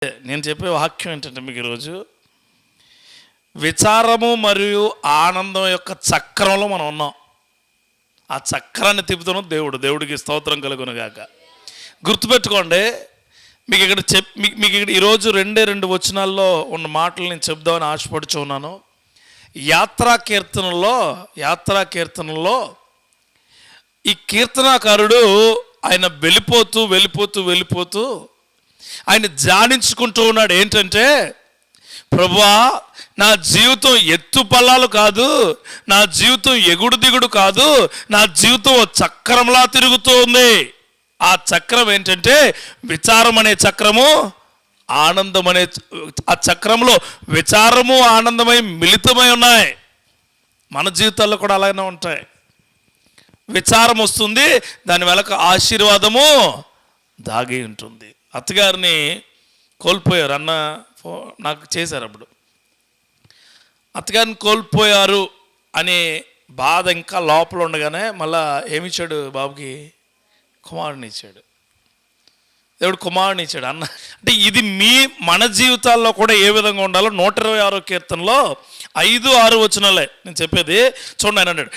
నేను చెప్పే వాక్యం ఏంటంటే మీకు ఈరోజు విచారము మరియు ఆనందం యొక్క చక్రంలో మనం ఉన్నాం. ఆ చక్రాన్ని తిప్పుతున్నాం దేవుడికి స్తోత్రం కలుగునుగాక. గుర్తుపెట్టుకోండి, మీకు ఇక్కడ ఈరోజు రెండు వచనాల్లో ఉన్న మాటలు నేను చెప్దామని ఆశపడుచున్నాను. యాత్రా కీర్తనలో ఈ కీర్తనాకారుడు ఆయన వెళ్ళిపోతూ ఆయన ధ్యానించుకుంటూ ఉన్నాడు. ఏంటంటే, ప్రభువా, నా జీవితం ఎత్తు పల్లాలు కాదు, నా జీవితం ఎగుడు దిగుడు కాదు, నా జీవితం చక్రంలా తిరుగుతూ ఉంది. ఆ చక్రం ఏంటంటే విచారం అనే చక్రము, ఆనందం అనే ఆ చక్రంలో విచారము ఆనందమై మిళితమై ఉన్నాయి. మన జీవితాల్లో కూడా అలాగే ఉంటాయి. విచారం వస్తుంది, దాని వెనక ఆశీర్వాదము దాగి ఉంటుంది. అత్తగారిని కోల్పోయారు, అన్న నాకు చేశారు. అప్పుడు అత్తగారిని కోల్పోయారు అనే బాధ ఇంకా లోపల ఉండగానే మళ్ళా ఏమిచ్చాడు బాబుకి? కుమారుని ఇచ్చాడు. దేవుడు కుమారుని ఇచ్చాడు. అన్న అంటే ఇది మన జీవితాల్లో కూడా ఏ విధంగా ఉండాలో 126వ కీర్తనలో 5-6 వచనాలే నేను చెప్పేది. చూడండి, ఆయన అన్నాడు,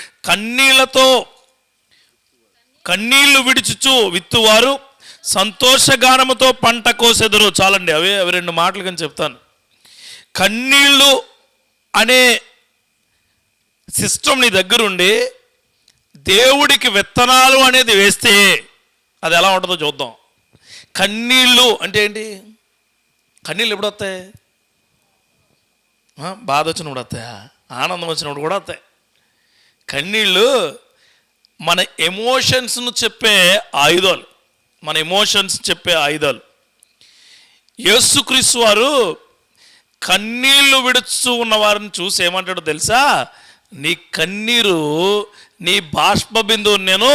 కన్నీళ్లు విడిచుచు విత్తువారు సంతోషగానముతో పంట కోసెదరు. చాలండి, అవి 2 మాటలు కానీ చెప్తాను. కన్నీళ్ళు అనే సిస్టమ్ నీ దగ్గరుండి దేవుడికి విత్తనాలు అనేది వేస్తే అది ఎలా ఉంటుందో చూద్దాం. కన్నీళ్ళు అంటే ఏంటి? కన్నీళ్ళు ఎప్పుడు వస్తాయి? బాధ వచ్చినప్పుడు వస్తాయా? ఆనందం వచ్చినప్పుడు కూడా వస్తాయి. కన్నీళ్ళు మన ఎమోషన్స్ను చెప్పే ఆయుధాలు. యేసుక్రీస్తు వారు కన్నీళ్లు విడుస్తూ ఉన్న వారిని చూసి ఏమంటాడో తెలుసా? నీ కన్నీరు, నీ బాష్ప బిందువుని నేను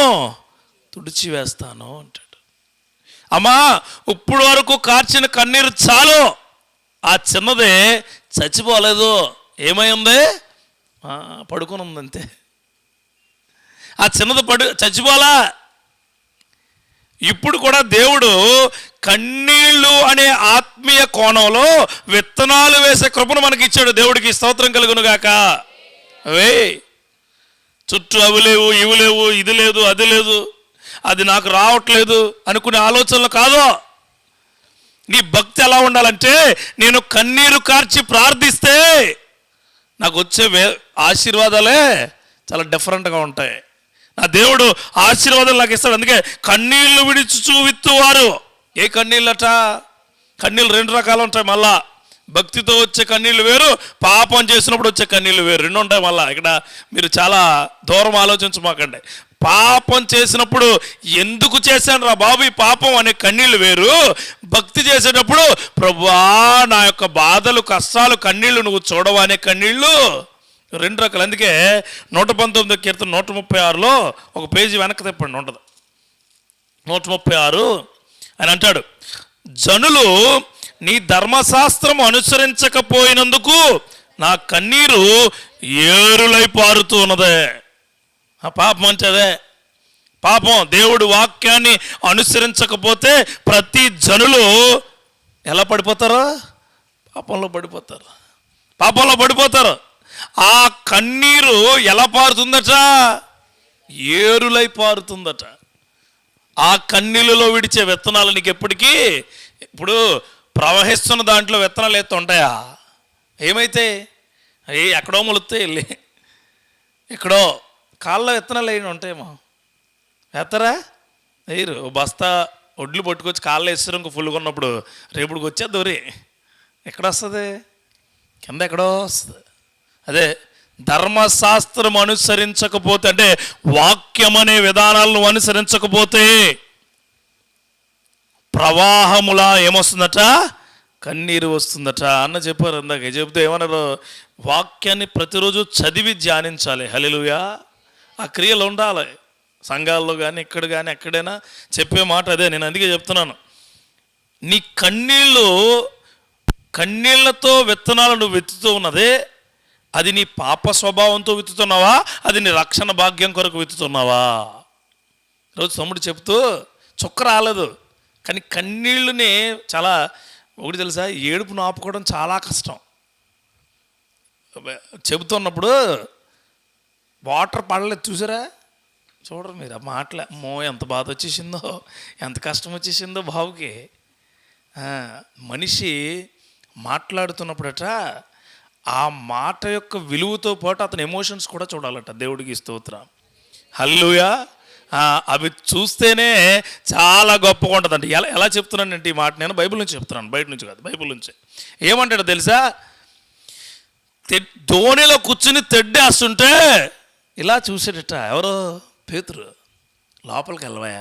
తుడిచివేస్తాను అంటాడు. అమ్మా, ఇప్పుడు వరకు కార్చిన కన్నీరు చాలు, ఆ చిన్నదే చచ్చిపోలేదు, ఏమైంది? పడుకొని ఉందంతే. ఆ చిన్నది చచ్చిపోలా. ఇప్పుడు కూడా దేవుడు కన్నీళ్ళు అనే ఆత్మీయ కోణంలో విత్తనాలు వేసే కృపను మనకి ఇచ్చాడు. దేవుడికి స్తోత్రం కలుగునుగాక. అవే చుట్టూ అవి లేవు, ఇవి లేవు, ఇది లేదు, అది లేదు, అది నాకు రావట్లేదు అనుకునే ఆలోచనలు కాదు. నీ భక్తి ఎలా ఉండాలంటే, నేను కన్నీరు కార్చి ప్రార్థిస్తే నాకు వచ్చే ఆశీర్వాదాలే చాలా డిఫరెంట్గా ఉంటాయి. నా దేవుడు ఆశీర్వాదం నాకు ఇస్తాడు. అందుకే కన్నీళ్లు విడిచుచు విత్తువారు. ఏ కన్నీళ్ళట? కన్నీళ్ళు 2 రకాలు ఉంటాయి. మళ్ళా భక్తితో వచ్చే కన్నీళ్ళు వేరు, పాపం చేసినప్పుడు వచ్చే కన్నీళ్ళు వేరు, 2 ఉంటాయి. మళ్ళా ఇక్కడ మీరు చాలా దూరం ఆలోచించమాకండి. పాపం చేసినప్పుడు ఎందుకు చేశాను రా బాబు ఈ పాపం అనే కన్నీళ్ళు వేరు. భక్తి చేసేటప్పుడు ప్రభువా, నా యొక్క బాధలు, కష్టాలు, కన్నీళ్లు నువ్వు చూడవా అనే కన్నీళ్ళు 2 రకాలు. అందుకే 119వ కీర్తన 136లో ఒక పేజీ వెనక్కి తిప్పండి, ఉంటుంది 136. అని అంటాడు, జనులు నీ ధర్మశాస్త్రం అనుసరించకపోయినందుకు నా కన్నీరు ఏరులై పారుతూ ఉన్నదే. ఆ పాపం అంటే అదే పాపం. దేవుడు వాక్యాన్ని అనుసరించకపోతే ప్రతి జనులు ఎలా పడిపోతారో? పాపంలో పడిపోతారు. ఆ కన్నీరు ఎలా పారుతుందట? ఏరులై పారుతుందట. ఆ కన్నీళ్ళలో విడిచే విత్తనాలు నీకు ఎప్పటికీ, ఇప్పుడు ప్రవహిస్తున్న దాంట్లో విత్తనాలు ఎత్తు ఉంటాయా? ఏమైతే ఎక్కడో మొలుస్తాయి, వెళ్ళి ఎక్కడో కాళ్ళలో విత్తనాలు అయిన ఉంటాయేమో. వేస్తారా? వేయరు. బస్తా ఒడ్లు పట్టుకొచ్చి కాళ్ళు వేస్తారు, ఇంకో ఫుల్గా ఉన్నప్పుడు రేపుడికి వచ్చేది దొరి ఎక్కడ వస్తుంది? కింద ఎక్కడో వస్తుంది. అదే ధర్మశాస్త్రం అనుసరించకపోతే, అంటే వాక్యం అనే విధానాలను అనుసరించకపోతే ప్రవాహములా ఏమొస్తుందట? కన్నీరు వస్తుందట. అన్న చెప్పారు ఇందాక. చెబుతూ ఏమన్నారు? వాక్యాన్ని ప్రతిరోజు చదివి ధ్యానించాలి. హల్లెలూయా. ఆ క్రియలు ఉండాలి. సంఘాల్లో కానీ ఇక్కడ కానీ ఎక్కడైనా చెప్పే మాట అదే. నేను అందుకే చెప్తున్నాను, నీ కన్నీళ్లతో విత్తనాలు నువ్వు విత్తుతూ ఉన్నదే, అది నీ పాప స్వభావంతో విత్తుతున్నావా? అది నీ రక్షణ భాగ్యం కొరకు విత్తుతున్నావా? రోజు తమ్ముడు చెప్తూ చుక్క రాలేదు, కానీ కన్నీళ్ళని చాలా ఒకటి తెలుసా, ఏడుపును ఆపుకోవడం చాలా కష్టం. చెబుతున్నప్పుడు వాటర్ పడలేదు చూసారా, చూడరు మీరు ఆ మాటలే. అమ్మో ఎంత బాధ వచ్చేసిందో, ఎంత కష్టం వచ్చేసిందో బావుకి. మనిషి మాట్లాడుతున్నప్పుడట ఆ మాట యొక్క విలువతో పాటు అతని ఎమోషన్స్ కూడా చూడాలట. దేవుడికి స్తోత్రం, హల్లెలూయా. అవి చూస్తేనే చాలా గొప్పగా ఉంటుందండి. ఎలా చెప్తున్నానంటే ఈ మాట నేను బైబిల్ నుంచి చెప్తున్నాను, బయట నుంచి కాదు, బైబిల్ నుంచి. ఏమంటాడు తెలుసా, ధోనిలో కూర్చుని తెడ్డేస్తుంటే ఇలా చూసేటట ఎవరో పేతురు, లోపలికి వెళ్ళవా,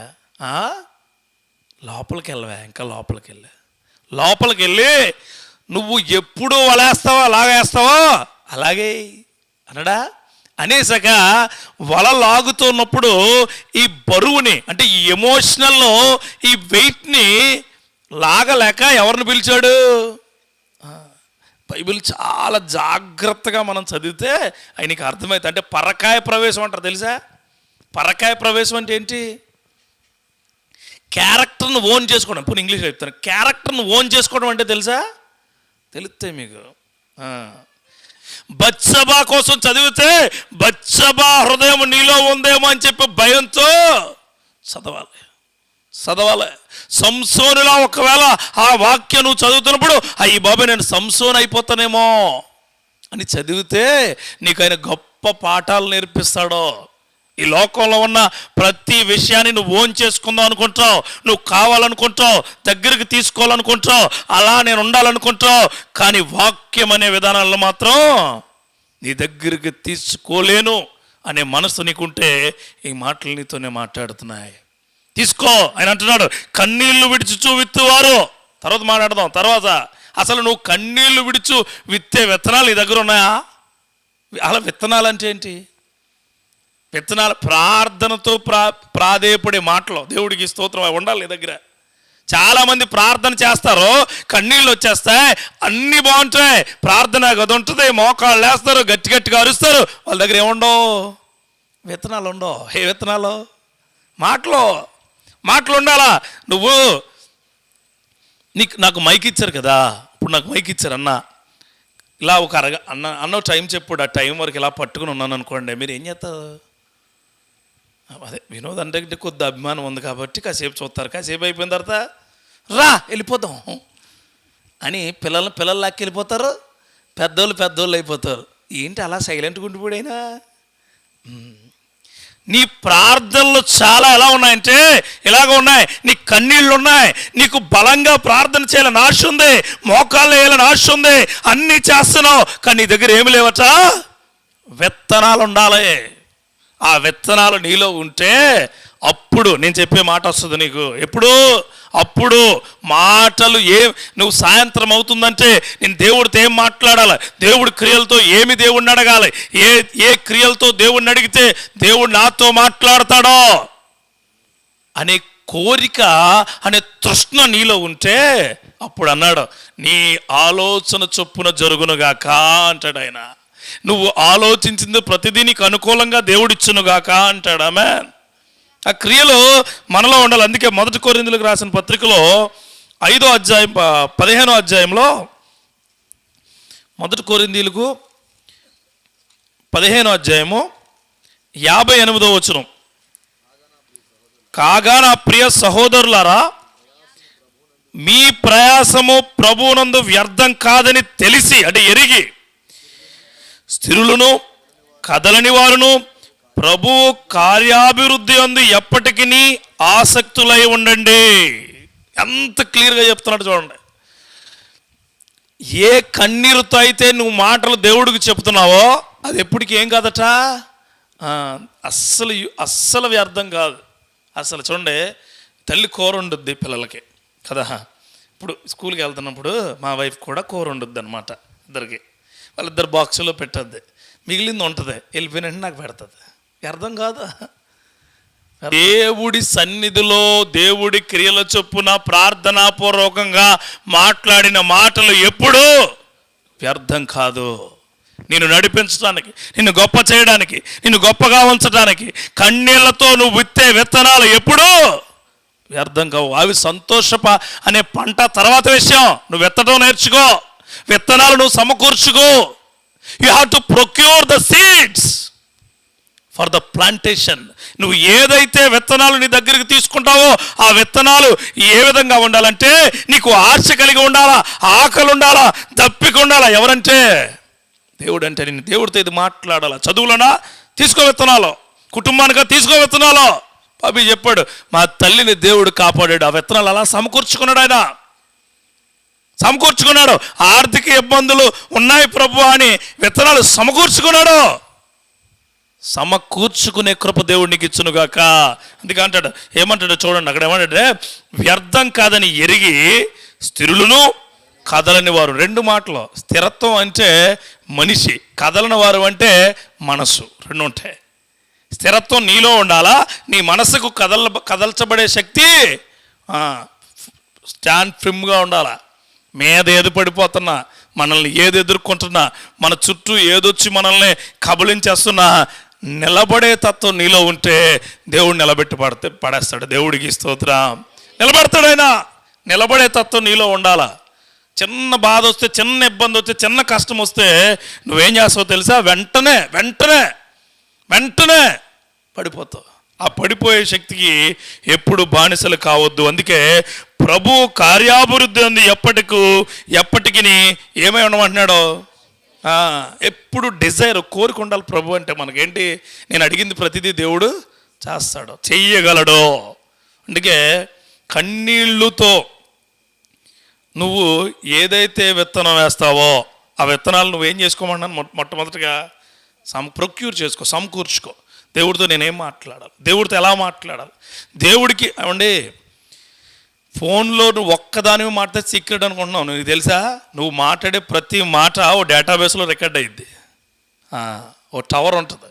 లోపలికి వెళ్ళవా, ఇంకా లోపలికి వెళ్ళి నువ్వు ఎప్పుడు వలేస్తావో అలాగేస్తావో అలాగే అనడా అనేసాక వల లాగుతున్నప్పుడు ఈ బరువుని, అంటే ఈ ఎమోషనల్లో ఈ వెయిట్ని లాగలేక ఎవరిని పిలిచాడు? బైబిల్ చాలా జాగ్రత్తగా మనం చదివితే ఆయనకి అర్థమవుతుంది. అంటే పరకాయ ప్రవేశం అంటారు తెలుసా. పరకాయ ప్రవేశం అంటే ఏంటి? క్యారెక్టర్ను ఓన్ చేసుకోవడం. ఇప్పుడు ఇంగ్లీష్లో చెప్తాను, క్యారెక్టర్ను ఓన్ చేసుకోవడం అంటే తెలుసా? తెలుస్తే మీకు. బత్షెబా కోసం చదివితే బత్షెబా హృదయం నీలో ఉందేమో అని చెప్పి భయంతో చదవాలి. సంసోనులా ఒకవేళ ఆ వాక్యం నువ్వు చదువుతున్నప్పుడు అయ్యి బాబాయ్ నేను సంసోన్ అయిపోతానేమో అని చదివితే నీకు ఆయన గొప్ప పాఠాలు నేర్పిస్తాడో. ఈ లోకంలో ఉన్న ప్రతి విషయాన్ని నువ్వు ఓన్ చేసుకుందాం అనుకుంటావు, నువ్వు కావాలనుకుంటావు, దగ్గరికి తీసుకోవాలనుకుంటావు, అలా నేను ఉండాలనుకుంటావు. కానీ వాక్యం అనే విధానాల్లో మాత్రం నీ దగ్గరికి తీసుకోలేను అనే మనసు నీకుంటే ఈ మాటలు నీతోనే మాట్లాడుతున్నాయి. తీసుకో ఆయన అంటున్నాడు, కన్నీళ్లు విడిచుచు విత్తువారు. తర్వాత మాట్లాడదాం. తర్వాత అసలు నువ్వు కన్నీళ్లు విడుచు విత్తే విత్తనాలు నీ దగ్గర ఉన్నాయా? అలా విత్తనాలు అంటే ఏంటి? విత్తనాలు ప్రార్థనతో ప్రాధేయపడే మాటలు, దేవుడికి స్తోత్రం ఉండాలి నీ దగ్గర. చాలామంది ప్రార్థన చేస్తారు, కన్నీళ్ళు వచ్చేస్తాయి, అన్నీ బాగుంటాయి, ప్రార్థన గది ఉంటుంది, మోకాళ్ళు వేస్తారు, గట్టి గట్టిగా అరుస్తారు, వాళ్ళ దగ్గర ఏముండవు? విత్తనాలు ఉండవు. ఏ విత్తనాలు? మాటలు ఉండాలా. నువ్వు నాకు మైక్ ఇచ్చారు కదా, ఇప్పుడు నాకు మైక్ ఇచ్చారు అన్న, ఇలా ఒక అన్న టైం చెప్పుడు, ఆ టైం వరకు ఇలా పట్టుకుని ఉన్నాను అనుకోండి, మీరు ఏం చేస్తారు? అదే వినోద్ అంటే కొద్ది అభిమానం ఉంది కాబట్టి కాసేపు చూస్తారు, కాసేపు అయిపోయిన తర్వాత రా వెళ్ళిపోతాం అని పిల్లలు లాక్కి వెళ్ళిపోతారు, పెద్దోళ్ళు అయిపోతారు. ఏంటి అలా సైలెంట్గా ఉండిపోయినా? నీ ప్రార్థనలు చాలా ఎలా ఉన్నాయంటే ఇలాగ ఉన్నాయి. నీ కన్నీళ్ళు ఉన్నాయి, నీకు బలంగా ప్రార్థన చేయాలని ఆశ ఉంది, మోకాళ్ళు వేయాలని ఆశ ఉంది, అన్నీ చేస్తున్నావు, కానీ నీ దగ్గర ఏమి లేవట? విత్తనాలు ఉండాలి. ఆ విత్తనాలు నీలో ఉంటే అప్పుడు నేను చెప్పే మాట వస్తుంది నీకు. అప్పుడు మాటలు నువ్వు సాయంత్రం అవుతుందంటే నేను దేవుడితో ఏం మాట్లాడాలి, దేవుడి క్రియలతో ఏమి దేవుడిని అడగాలి, ఏ క్రియలతో దేవుడిని అడిగితే దేవుడు నాతో మాట్లాడతాడో అనే కోరిక అనే తృష్ణ నీలో ఉంటే అప్పుడు అన్నాడు, నీ ఆలోచన చొప్పున జరుగునుగాక అంటాడు ఆయన. నువ్వు ఆలోచించింది ప్రతిదీ నీకు అనుకూలంగా దేవుడిచ్చునుగాక అంటాడు. ఆమేన్. ఆ క్రియలు మనలో ఉండాలి. అందుకే 1 కొరింథీయులకు రాసిన పత్రికలో 5వ అధ్యాయం 15వ అధ్యాయంలో 1 కొరింథీయులకు 15వ అధ్యాయము 58వ వచనం, కాగా నా ప్రియ సహోదరులారా, మీ ప్రయాసము ప్రభువునందు వ్యర్థం కాదని తెలిసి, అంటే ఎరిగి, స్థిరులను కదలని వారును ప్రభు కార్యాభివృద్ధి అందు ఎప్పటికీ ఆసక్తులై ఉండండి. ఎంత క్లియర్గా చెప్తున్నాడు చూడండి. ఏ కన్నీరుతో అయితే నువ్వు మాటలు దేవుడికి చెప్తున్నావో అది ఎప్పటికీ ఏం కాదట, అస్సలు వ్యర్థం కాదు. అసలు చూడండి, తల్లి కూర వండుద్ది పిల్లలకి కదా. ఇప్పుడు స్కూల్కి వెళ్తున్నప్పుడు మా వైఫ్ కూడా కూర వండుద్ది అనమాట. వాళ్ళిద్దరు బాక్సులో పెట్టద్ది, మిగిలింది ఉంటుంది, వెళ్ళిపోయినట్టు నాకు పెడుతుంది. అర్థం కాదా? దేవుడి సన్నిధిలో దేవుడి క్రియల చొప్పున ప్రార్థనాపూర్వకంగా మాట్లాడిన మాటలు ఎప్పుడూ వ్యర్థం కాదు. నిన్ను నడిపించడానికి, నిన్ను గొప్ప చేయడానికి, నిన్ను గొప్పగా ఉంచడానికి, కన్నీళ్లతో నువ్వు విత్తే విత్తనాలు ఎప్పుడూ వ్యర్థం కావు. అవి అనే పంట తర్వాత విషయం. నువ్వు విత్తడం నేర్చుకో, విత్తనాలు నువ్వు సమకూర్చుకో. You have to procure the seeds for the plantation. నువ్వు ఏదైతే విత్తనాలు నీ దగ్గరికి తీసుకుంటావో ఆ విత్తనాలు ఏ విధంగా ఉండాలంటే, నీకు ఆశ కలిగి ఉండాలా, ఆకలి ఉండాలా, దప్పిక ఉండాలా. ఎవరంటే దేవుడు. అంటే నేను దేవుడితో ఇది మాట్లాడాలా. చదువులోనా తీసుకో విత్తనాలు, కుటుంబానిగా తీసుకో విత్తనాలు. పాపి చెప్పాడు, మా తల్లిని దేవుడు కాపాడాడు. ఆ విత్తనాలు అలా సమకూర్చుకున్నాడు. ఆయన సమకూర్చుకున్నాడు. ఆర్థిక ఇబ్బందులు ఉన్నాయి ప్రభు అని విత్తనాలు సమకూర్చుకున్నాడు. సమకూర్చుకునే కృప దేవుడికి ఇచ్చునుగాక. అందుకే అంటాడు, ఏమంటాడు చూడండి అక్కడ ఏమంటాడే, వ్యర్థం కాదని ఎరిగి స్థిరులను కదలని వారు. రెండు మాటలు. స్థిరత్వం అంటే మనిషి, కదలని వారు అంటే మనసు. రెండు ఉంటాయి. స్థిరత్వం నీలో ఉండాలా, నీ మనసుకు కదల్చబడే శక్తి స్టాండ్ ఫిమ్గా ఉండాలా. మీద ఏది పడిపోతున్నా, మనల్ని ఏది ఎదుర్కొంటున్నా, మన చుట్టూ ఏదొచ్చి మనల్ని కబలించేస్తున్నా, నిలబడే తత్వం నీలో ఉంటే దేవుడు నిలబెట్టి పడేస్తాడు. దేవుడికి స్తోత్రం. నిలబడతాడు ఆయన. నిలబడే తత్వం నీలో ఉండాలా. చిన్న బాధ వస్తే, చిన్న ఇబ్బంది వస్తే, చిన్న కష్టం వస్తే నువ్వేం చేస్తావో తెలుసా? వెంటనే వెంటనే వెంటనే పడిపోతావు. ఆ పడిపోయే శక్తికి ఎప్పుడు బానిసలు కావద్దు. అందుకే ప్రభు కార్యాభివృద్ధి ఉంది ఎప్పటికీ ఏమై ఉండమంటున్నాడో, ఎప్పుడు డిజైర్, కోరిక ఉండాలి. ప్రభు అంటే మనకేంటి, నేను అడిగింది ప్రతిదీ దేవుడు చేస్తాడు, చెయ్యగలడు. అందుకే కన్నీళ్ళుతో నువ్వు ఏదైతే విత్తనం వేస్తావో ఆ విత్తనాలు నువ్వేం చేసుకోమన్నాను? మొట్టమొదటిగా ప్రొక్యూర్ చేసుకో, సమకూర్చుకో. దేవుడితో నేనేం మాట్లాడాలి, దేవుడితో ఎలా మాట్లాడాలి. దేవుడికి ఏమండి, ఫోన్లో నువ్వు ఒక్కదానివి మాట్లాడితే సీక్రెట్ అనుకుంటున్నావు. నీకు తెలుసా, నువ్వు మాట్లాడే ప్రతి మాట ఓ డేటాబేస్లో రికార్డ్ అయ్యిద్ది. ఓ టవర్ ఉంటుంది.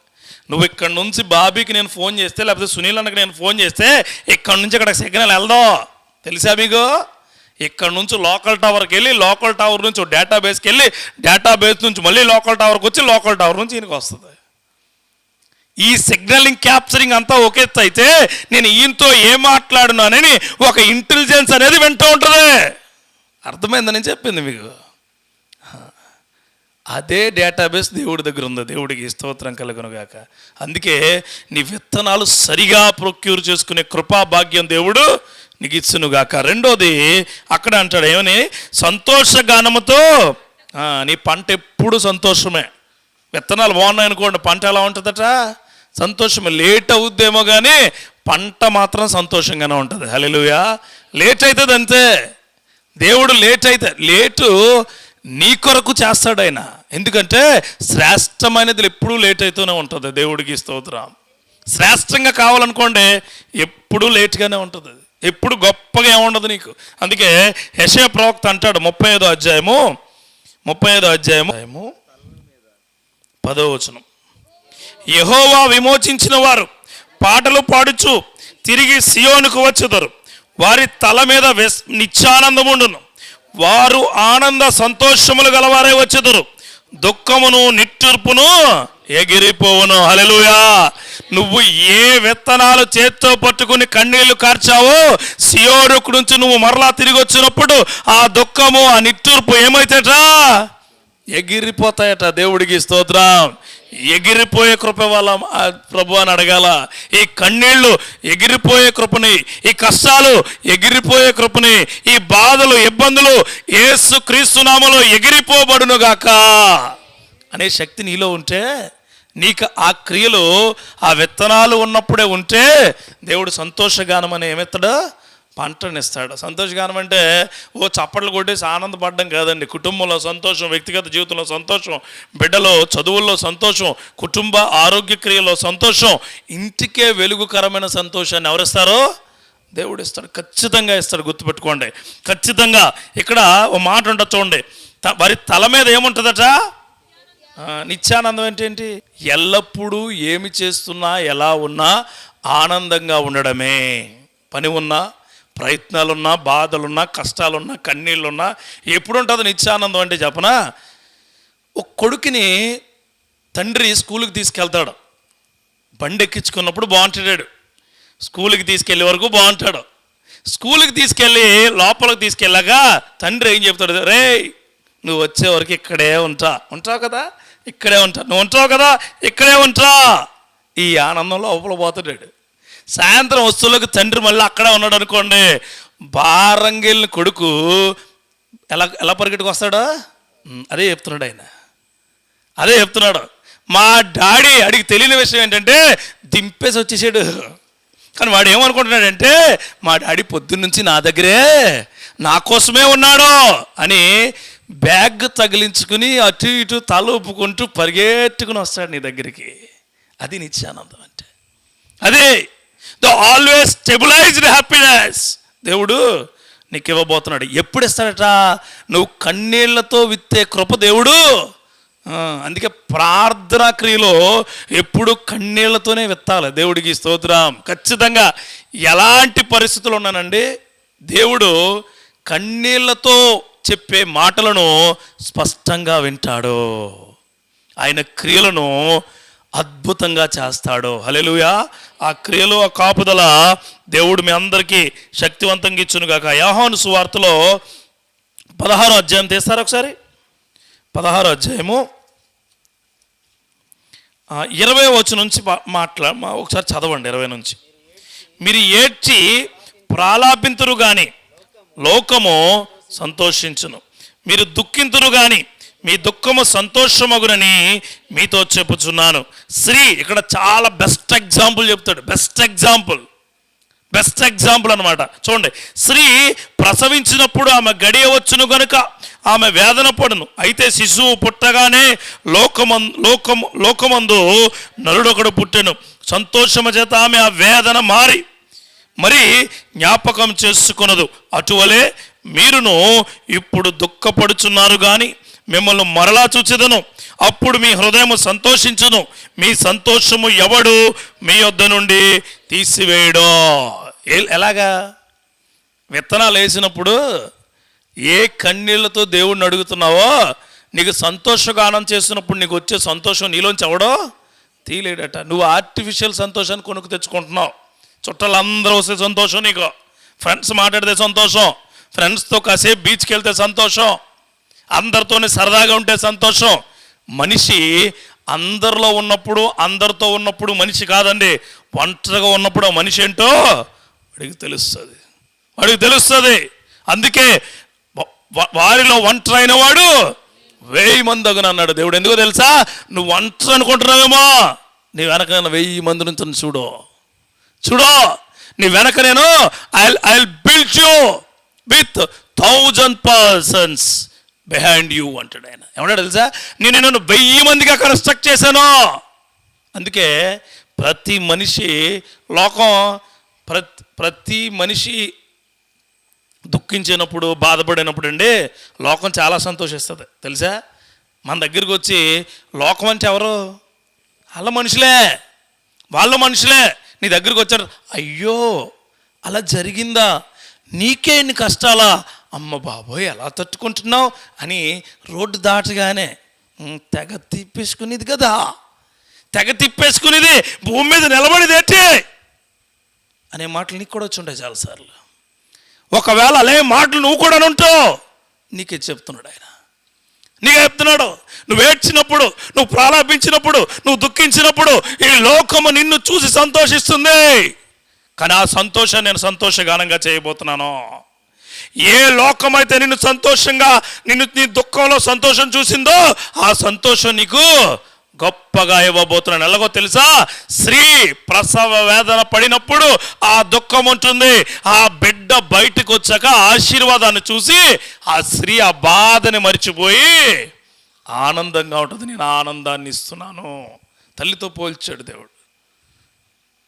నువ్వు ఇక్కడ నుంచి బాబీకి నేను ఫోన్ చేస్తే, లేకపోతే సునీల్ అన్నకి నేను ఫోన్ చేస్తే, ఇక్కడ నుంచి అక్కడ సిగ్నల్ వెళ్దాం. తెలుసా మీకు? ఇక్కడ నుంచి లోకల్ టవర్కి వెళ్ళి, లోకల్ టవర్ నుంచి డేటాబేస్కి వెళ్ళి, డేటాబేస్ నుంచి మళ్ళీ లోకల్ టవర్కి వచ్చి, లోకల్ టవర్ నుంచి ఈయనకి వస్తుంది. ఈ సిగ్నలింగ్ క్యాప్చరింగ్ అంతా ఒకే అయితే నేను ఈయనతో ఏం మాట్లాడున్నానని ఒక ఇంటెలిజెన్స్ అనేది వింటూ ఉంటుంది. అర్థమైందని చెప్పింది మీకు. అదే డేటాబేస్ దేవుడి దగ్గర ఉంది. దేవుడికి స్తోత్రం కలుగునుగాక. అందుకే నీ విత్తనాలు సరిగా ప్రొక్యూర్ చేసుకునే కృపా భాగ్యం దేవుడు నీకు ఇచ్చునుగాక. రెండోది అక్కడ అంటాడు ఏమని, సంతోషగానముతో. నీ పంట ఎప్పుడు సంతోషమే. విత్తనాలు బాగున్నాయి అనుకోండి, పంట ఎలా ఉంటుందట? సంతోషమే. లేట్ అవుద్దేమో కానీ పంట మాత్రం సంతోషంగానే ఉంటుంది. హల్లెలూయా. లేట్ అవుతుంది అంతే. దేవుడు లేటు నీ కొరకు చేస్తాడు ఆయన. ఎందుకంటే శ్రేష్టమైనది ఎప్పుడూ లేట్ అవుతూనే ఉంటుంది. దేవుడికి స్తోత్రం. శ్రేష్టంగా కావాలనుకోండి ఎప్పుడూ లేట్గానే ఉంటుంది. ఎప్పుడు గొప్పగా ఏముండదు నీకు. అందుకే యెషయా ప్రవక్త అంటాడు 35వ అధ్యాయము 10వ వచనం, యెహోవా విమోచించిన వారు పాటలు పాడుచు తిరిగి సియోనుకు వచ్చుదరు. వారి తల మీద నిత్యానందముండును. వారు ఆనంద సంతోషములు గలవారే వచ్చుదరు. దుఃఖమును నిట్టూర్పును ఎగిరిపోవును. హల్లెలూయా. నువ్వు ఏ విత్తనాలు చేత్తో పట్టుకుని కన్నీళ్లు కార్చావో, సియోనుకు నుంచి నువ్వు మరలా తిరిగి వచ్చినప్పుడు ఆ దుఃఖము, ఆ నిట్టూర్పు ఏమైతేట? ఎగిరిపోతాయట. దేవుడికి స్తోత్రం. ఎగిరిపోయే కృప వల్ల ప్రభు అని అడగాల. ఈ కన్నీళ్లు ఎగిరిపోయే కృపని, ఈ కష్టాలు ఎగిరిపోయే కృపని, ఈ బాధలు, ఇబ్బందులు యేసు క్రీస్తు నామములో ఎగిరిపోబడునుగాక అనే శక్తి నీలో ఉంటే, నీకు ఆ క్రియలు, ఆ విత్తనాలు ఉన్నప్పుడే ఉంటే దేవుడు సంతోషగానం అని ఏమెత్తాడు? పంటనిస్తాడు. సంతోషగానం అంటే ఓ చప్పట్లు కొట్టేసి ఆనందపడడం కాదండి. కుటుంబంలో సంతోషం, వ్యక్తిగత జీవితంలో సంతోషం, బిడ్డలో చదువుల్లో సంతోషం, కుటుంబ ఆరోగ్య క్రియలో సంతోషం, ఇంటికే వెలుగుకరమైన సంతోషాన్ని ఎవరిస్తారో? దేవుడు ఇస్తాడు. ఖచ్చితంగా ఇస్తాడు. గుర్తుపెట్టుకోండి. ఖచ్చితంగా. ఇక్కడ ఓ మాట ఉంటుంది చూడండి, వారి తల మీద ఏముంటుందట? నిత్యానందం ఏంటి? ఎల్లప్పుడూ ఏమి చేస్తున్నా, ఎలా ఉన్నా ఆనందంగా ఉండడమే. పని ఉన్నా, ప్రయత్నాలున్నా, బాధలున్నా, కష్టాలున్నా, కన్నీళ్ళున్నా ఎప్పుడు ఉంటుంది నిత్యానందం అంటే చెప్పనా? ఒక కొడుకుని తండ్రి స్కూల్కి తీసుకెళ్తాడు. బండి ఎక్కించుకున్నప్పుడు బాగుంటాడు, స్కూల్కి తీసుకెళ్ళే వరకు బాగుంటాడు. స్కూల్కి తీసుకెళ్ళి లోపలికి తీసుకెళ్ళాక తండ్రి ఏం చెప్తాడు, రే నువ్వు వచ్చే వరకు ఇక్కడే ఉంటావు కదా, ఇక్కడే నువ్వు ఉంటావు కదా, ఇక్కడే ఉంటా. ఈ ఆనందంలో లోపల పోతున్నాడు. సాయంత్రం వస్తువులకు తండ్రి మళ్ళీ అక్కడే ఉన్నాడు అనుకోండి, బారంగిల్ని కొడుకు ఎలా పరిగెట్టుకు వస్తాడో అదే చెప్తున్నాడు. మా డాడీ అడిగి తెలియని విషయం ఏంటంటే దింపేసి వచ్చేసాడు. కానీ వాడు ఏమనుకుంటున్నాడంటే మా డాడీ పొద్దున్నుంచి నా దగ్గరే నా కోసమే ఉన్నాడు అని బ్యాగ్ తగిలించుకుని అటు ఇటు తల ఊపుకుంటూ పరిగెట్టుకుని వస్తాడు నీ దగ్గరికి. అది నిత్యానందం అంటే. అదే ద ఆల్వేస్ స్టెబిలైజ్డ్ హ్యాపీనెస్ దేవుడు నీకు ఇవ్వబోతున్నాడు. ఎప్పుడు ఇస్తాడట? నువ్వు కన్నీళ్లతో విత్తే కృప దేవుడు. అందుకే ప్రార్థనా క్రియలో ఎప్పుడు కన్నీళ్లతోనే విత్తాలి. దేవుడికి స్తోత్రం. ఖచ్చితంగా ఎలాంటి పరిస్థితులు ఉన్నానండి, దేవుడు కన్నీళ్లతో చెప్పే మాటలను స్పష్టంగా వింటాడు. ఆయన క్రియలను అద్భుతంగా చేస్తాడు. హల్లెలూయా. ఆ క్రియలు, ఆ కాపుదల దేవుడు మీ అందరికీ శక్తివంతంగా ఇచ్చునుగాక. యోహాను సువార్తలో 16వ అధ్యాయం తీస్తారు ఒకసారి. 16వ అధ్యాయము 20వ వచనం నుంచి ఒకసారి చదవండి. 20 నుంచి. మీరు ఏడ్చి ప్రాలాపింతురు గాని లోకము సంతోషించును, మీరు దుఃఖింతురు గాని మీ దుఃఖము సంతోషమగునని మీతో చెప్పుచున్నాను. స్త్రీ ఇక్కడ చాలా బెస్ట్ ఎగ్జాంపుల్ చెప్తాడు. బెస్ట్ ఎగ్జాంపుల్ అనమాట. చూడండి, స్త్రీ ప్రసవించినప్పుడు ఆమె గడియ వచ్చును గనుక ఆమె వేదన పడును. అయితే శిశువు పుట్టగానే లోకమందు నరుడొకడు పుట్టెను. సంతోషము చేత ఆమె ఆ వేదన మరి జ్ఞాపకం చేసుకొనదు. అటువలే మీరును ఇప్పుడు దుఃఖపడుచున్నారు కానీ మిమ్మల్ని మరలా చూచెదను, అప్పుడు మీ హృదయము సంతోషించును, మీ సంతోషము ఎవడు మీ యొద్ద నుండి తీసివేయడో. ఎలాగా? విత్తనాలు వేసినప్పుడు ఏ కన్నీళ్లతో దేవుడిని అడుగుతున్నావో, నీకు సంతోషగానం చేసినప్పుడు నీకు వచ్చే సంతోషం నీలోంచి ఎవడో తీయలేడట. నువ్వు ఆర్టిఫిషియల్ సంతోషాన్ని కొనుక్కు తెచ్చుకుంటున్నావు. చుట్టాలందరూ వస్తే సంతోషం, నీకు ఫ్రెండ్స్ మాట్లాడితే సంతోషం, ఫ్రెండ్స్తో కాసేపు బీచ్కి వెళ్తే సంతోషం, అందరితోనే సరదాగా ఉంటే సంతోషం. మనిషి అందరిలో ఉన్నప్పుడు, అందరితో ఉన్నప్పుడు మనిషి కాదండి. ఒంటరిగా ఉన్నప్పుడు మనిషి ఏంటో వాడికి తెలుస్తుంది. అందుకే వారిలో ఒంటరైన వాడు 1000 మంది అగును అన్నాడు దేవుడు. ఎందుకో తెలుసా? నువ్వు ఒంటరి అనుకుంటున్నావేమో, నీ వెనక 1000 మంది నుంచి చూడు. నీ వెనక నేను I build you with 1000 persons behind you అంటాడు ఆయన. ఏమన్నాడు తెలుసా? నేను 1000 మందిగా కన్స్ట్రక్ట్ చేశాను. అందుకే ప్రతి మనిషి ప్రతి మనిషి దుఃఖించినప్పుడు, బాధపడినప్పుడు అండి లోకం చాలా సంతోషిస్తుంది తెలుసా. మన దగ్గరికి వచ్చి లోకం అంటే ఎవరు? వాళ్ళ మనుషులే నీ దగ్గరికి వచ్చారు. అయ్యో అలా జరిగిందా, నీకే ఇన్ని కష్టాలా, అమ్మ బాబోయ్ ఎలా తట్టుకుంటున్నావు అని రోడ్డు దాటగానే తెగ తిప్పేసుకునేది భూమి మీద నిలబడిదేంటి అనే మాటలు నీకు కూడా వచ్చి ఉంటాయి చాలాసార్లు. ఒకవేళ అలే మాటలు నువ్వు కూడా ఉంటావు, నీకే చెప్తున్నాడు ఆయన. నీకే చెప్తున్నాడు. నువ్వు ఏడ్చినప్పుడు, నువ్వు ప్రాలాపించినప్పుడు, నువ్వు దుఃఖించినప్పుడు ఈ లోకము నిన్ను చూసి సంతోషిస్తుంది. కానీ ఆ సంతోషాన్ని నేను సంతోషగానంగా చేయబోతున్నాను. ఏ లోకమైతే నిన్ను నీ దుఃఖంలో సంతోషం చూసిందో ఆ సంతోషం నీకు గొప్పగా ఇవ్వబోతున్నాను. ఎలాగో తెలుసా? స్త్రీ ప్రసవ వేదన పడినప్పుడు ఆ దుఃఖం ఉంటుంది. ఆ బిడ్డ బయటకు వచ్చాక ఆశీర్వాదాన్ని చూసి ఆ స్త్రీ ఆ బాధని మర్చిపోయి ఆనందంగా ఉంటుంది. నేను ఆనందాన్ని ఇస్తున్నాను. తల్లితో పోల్చాడు దేవుడు.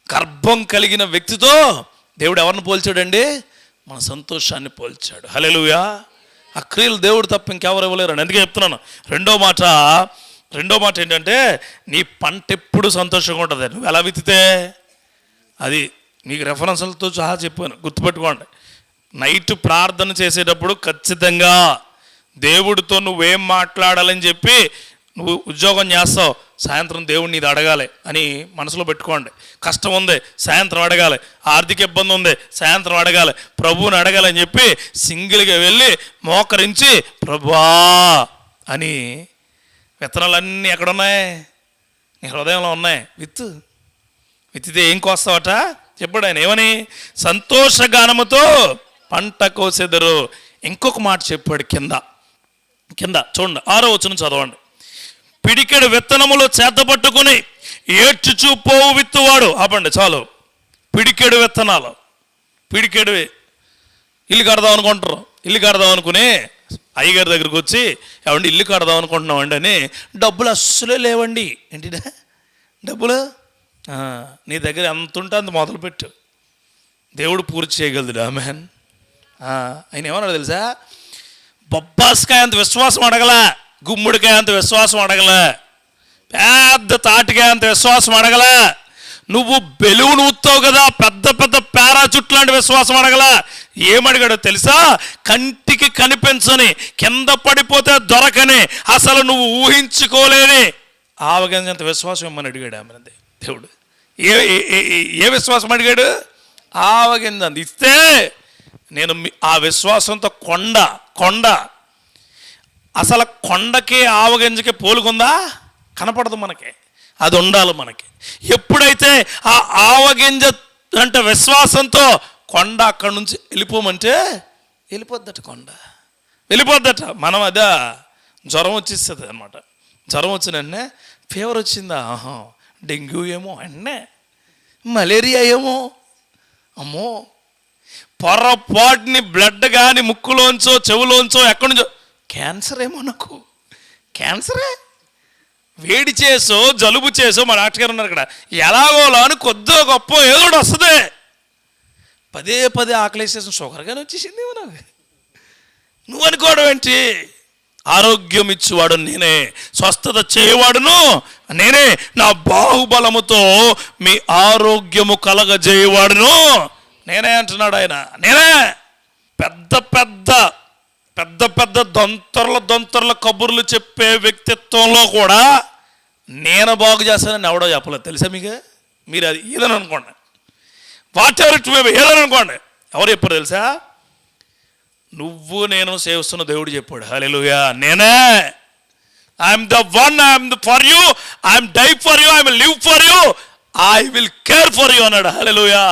గర్భం కలిగిన వ్యక్తితో దేవుడు ఎవరిని పోల్చాడండి? మన సంతోషాన్ని పోల్చాడు. హల్లెలూయా. ఆ క్రియలు దేవుడు తప్ప ఇంకెవరు ఇవ్వలేరండి. అందుకే చెప్తున్నాను. రెండో మాట ఏంటంటే, నీ పంట ఎప్పుడు సంతోషంగా ఉంటుంది. నువ్వు ఎలా విత్తితే అది. మీకు రెఫరెన్స్లతో సహా చెప్పాను, గుర్తుపెట్టుకోండి. నైట్ ప్రార్థన చేసేటప్పుడు ఖచ్చితంగా దేవుడితో నువ్వేం మాట్లాడాలని చెప్పి నువ్వు ఉద్యోగం చేస్తావు, సాయంత్రం దేవుడిని ఇది అడగాలి అని మనసులో పెట్టుకోండి. కష్టం ఉంది, సాయంత్రం అడగాలి. ఆర్థిక ఇబ్బంది ఉంది, సాయంత్రం అడగాలి. ప్రభువుని అడగాలి అని చెప్పి సింగిల్గా వెళ్ళి మోకరించి ప్రభువా అని. విత్తనాలన్నీ ఎక్కడున్నాయి? నీ హృదయంలో ఉన్నాయి. విత్తితే ఏం కోస్తావట చెప్పాడు ఆయన. ఏమని? సంతోషగానముతో పంట కోసెదరు. ఇంకొక మాట చెప్పాడు కింద చూడండి, 6వ వచనం చదవండి. పిడికెడు విత్తనములు చేతపట్టుకుని ఏడ్చుచూ పోవు విత్తువాడు. ఆపండి చాలు. పిడికెడు విత్తనాలు, పిడికెడు ఇల్లు కడదాం అనుకుంటారు. ఇల్లు కడదాం అనుకుని అయ్యగారి దగ్గరికి వచ్చి, ఏమండి ఇల్లు కడదాం అనుకుంటున్నామండి అని. డబ్బులు అస్సలే లేవండి. ఏంటిదా డబ్బులు? నీ దగ్గర ఎంత ఉంటే అంత మొదలుపెట్టు, దేవుడు పూర్తి చేయగలదు. ఆమెన్. ఆయన ఏమన్నాడు తెలుసా? బొబ్బాస్కాయ అంత విశ్వాసం అడగలా, గుమ్ముడికాయ అంత విశ్వాసం అడగలే, పెద్ద తాటికాయ అంత విశ్వాసం అడగలే, నువ్వు బెలూన్ ఊతావు కదా పెద్ద పెద్ద పారాచూట్ లాంటి విశ్వాసం అడగలా. ఏమడిగాడో తెలుసా? కంటికి కనిపించని, కింద పడిపోతే దొరకని, అసలు నువ్వు ఊహించుకోలేని ఆవగింజంత విశ్వాసం ఇమ్మని అడిగాడు ఆమె దేవుడు. ఏ విశ్వాసం అడిగాడు? ఆవగింజంత ఇస్తే నేను ఆ విశ్వాసంతో కొండ అసలు కొండకి ఆవగింజకి పోలుకుందా? కనపడదు మనకి. అది ఉండాలి మనకి. ఎప్పుడైతే ఆ ఆవగింజ అంటే విశ్వాసంతో కొండ అక్కడి నుంచి వెళ్ళిపోమంటే వెళ్ళిపోద్దట, కొండ వెళ్ళిపోద్దట. మనం అదే జ్వరం వచ్చేస్తుంది అనమాట. జ్వరం వచ్చిన వెంటనే ఫీవర్ వచ్చిందా, డెంగ్యూ ఏమో, వెంటనే మలేరియా ఏమో, అమ్మో పొరపాటుని బ్లడ్ కానీ ముక్కులోంచో చెవులోంచో ఎక్కడి నుంచో క్యాన్సర్ ఏమో, నాకు క్యాన్సరే. వేడి చేసో జలుబు చేసో మా డాక్టర్ గారు ఉన్నారు ఇక్కడ, ఎలాగోలా అని కొద్దో గొప్ప ఏదో ఒకటి వస్తుంది. పదే ఆకలేసేసిన షుగర్ కానీ వచ్చేసింది నాకు. నువ్వు అనుకోవడం ఏంటి? ఆరోగ్యం ఇచ్చేవాడు నేనే, స్వస్థత చేయవాడును నేనే, నా బాహుబలముతో మీ ఆరోగ్యము కలగజేయవాడును నేనే అంటున్నాడు ఆయన. నేనే. పెద్ద పెద్ద దొంతర్ల కబుర్లు చెప్పే వ్యక్తిత్వంలో కూడా నేను బాగు చేస్తానని ఎవడో చెప్పలేదు తెలుసా మీకు? మీరు అది ఏదని అనుకోండి, what ever it may be, ఏదని అనుకోండి. ఎవరు చెప్పారు తెలుసా? నువ్వు నేను సేవిస్తున్న దేవుడు చెప్పాడు. హల్లెలూయా. నేనే. I'm the one, I'm for you, I'm die for you, I will live for you, I will care for you అన్నాడు. హల్లెలూయా.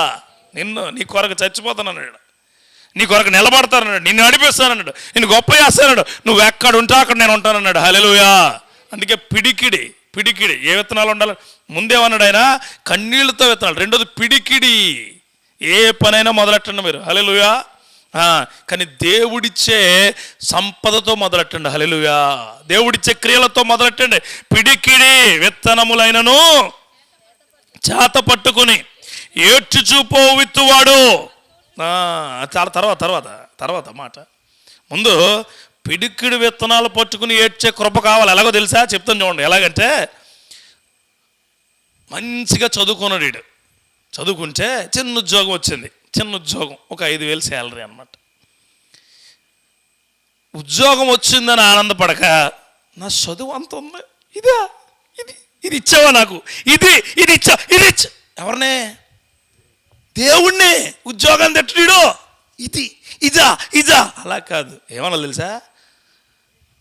నీ కొరకు చచ్చిపోతానన్నాడు, నీ కొరకు నిలబడతానన్నాడు, నిన్ను నడిపిస్తానన్నాడు, నిన్ను గొప్ప చేస్తానన్నాడు, నువ్వు ఎక్కడ ఉంటే అక్కడ నేను ఉంటానన్నాడు. హల్లెలూయా. అందుకే పిడికిడి ఏ విత్తనాలు ఉండాలి? ముందేమన్నాడు ఆయన? కన్నీళ్లతో విత్తనాలు. రెండోది పిడికిడి. ఏ పనైనా మొదలెట్టండి మీరు. హల్లెలూయా. కానీ దేవుడిచ్చే సంపదతో మొదలెట్టండి. హల్లెలూయా. దేవుడిచ్చే క్రియలతో మొదలెట్టండి. పిడికిడి విత్తనములైనను చేత పట్టుకుని ఏడ్చుచూపో విత్తువాడు. చాలా తర్వాత మాట. ముందు పిడికిడి విత్తనాలు పట్టుకుని ఏడ్చే కృప కావాలి. ఎలాగో తెలుసా? చెప్తాను చూడండి. ఎలాగంటే, మంచిగా చదువుకున్నాడు వీడు. చదువుకుంటే చిన్న ఉద్యోగం వచ్చింది. చిన్న ఉద్యోగం, ఒక 5,000 శాలరీ అన్నమాట. ఉద్యోగం వచ్చిందని ఆనందపడక, నా చదువు అంత ఉంది, ఇది ఇచ్చావా నాకు, ఇది ఇచ్చా. ఎవరినే? దేవుణ్ణి. ఉద్యోగం తిట్టడు, ఇదా అలా కాదు. ఏమన్నా తెలుసా?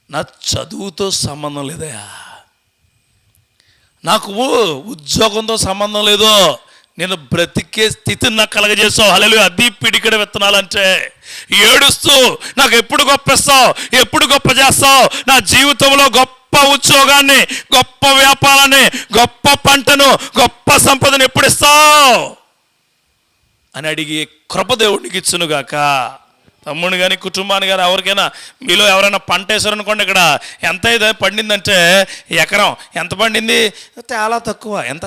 నా చదువుతో సంబంధం లేదయా, నాకు ఉద్యోగంతో సంబంధం లేదు, నేను బ్రతికే స్థితిని నాకు కలగజేస్తావు. హల్లెలూయా. అది పిడికిడ విత్తనాలంటే. ఏడుస్తూ నాకు ఎప్పుడు గొప్పస్తావు, ఎప్పుడు గొప్ప చేస్తావు, నా జీవితంలో గొప్ప ఉద్యోగాన్ని, గొప్ప వ్యాపారాన్ని, గొప్ప పంటను, గొప్ప సంపదను ఎప్పుడు ఇస్తావు అని అడిగి కృప దేవుడికి ఇచ్చునుగాక. తమ్ముడు కానీ కుటుంబాన్ని కానీ ఎవరికైనా, మీలో ఎవరైనా పంట వేసారనుకోండి, ఇక్కడ ఎంత అయితే పండిందంటే ఎకరం ఎంత పండింది? చాలా తక్కువ. ఎంత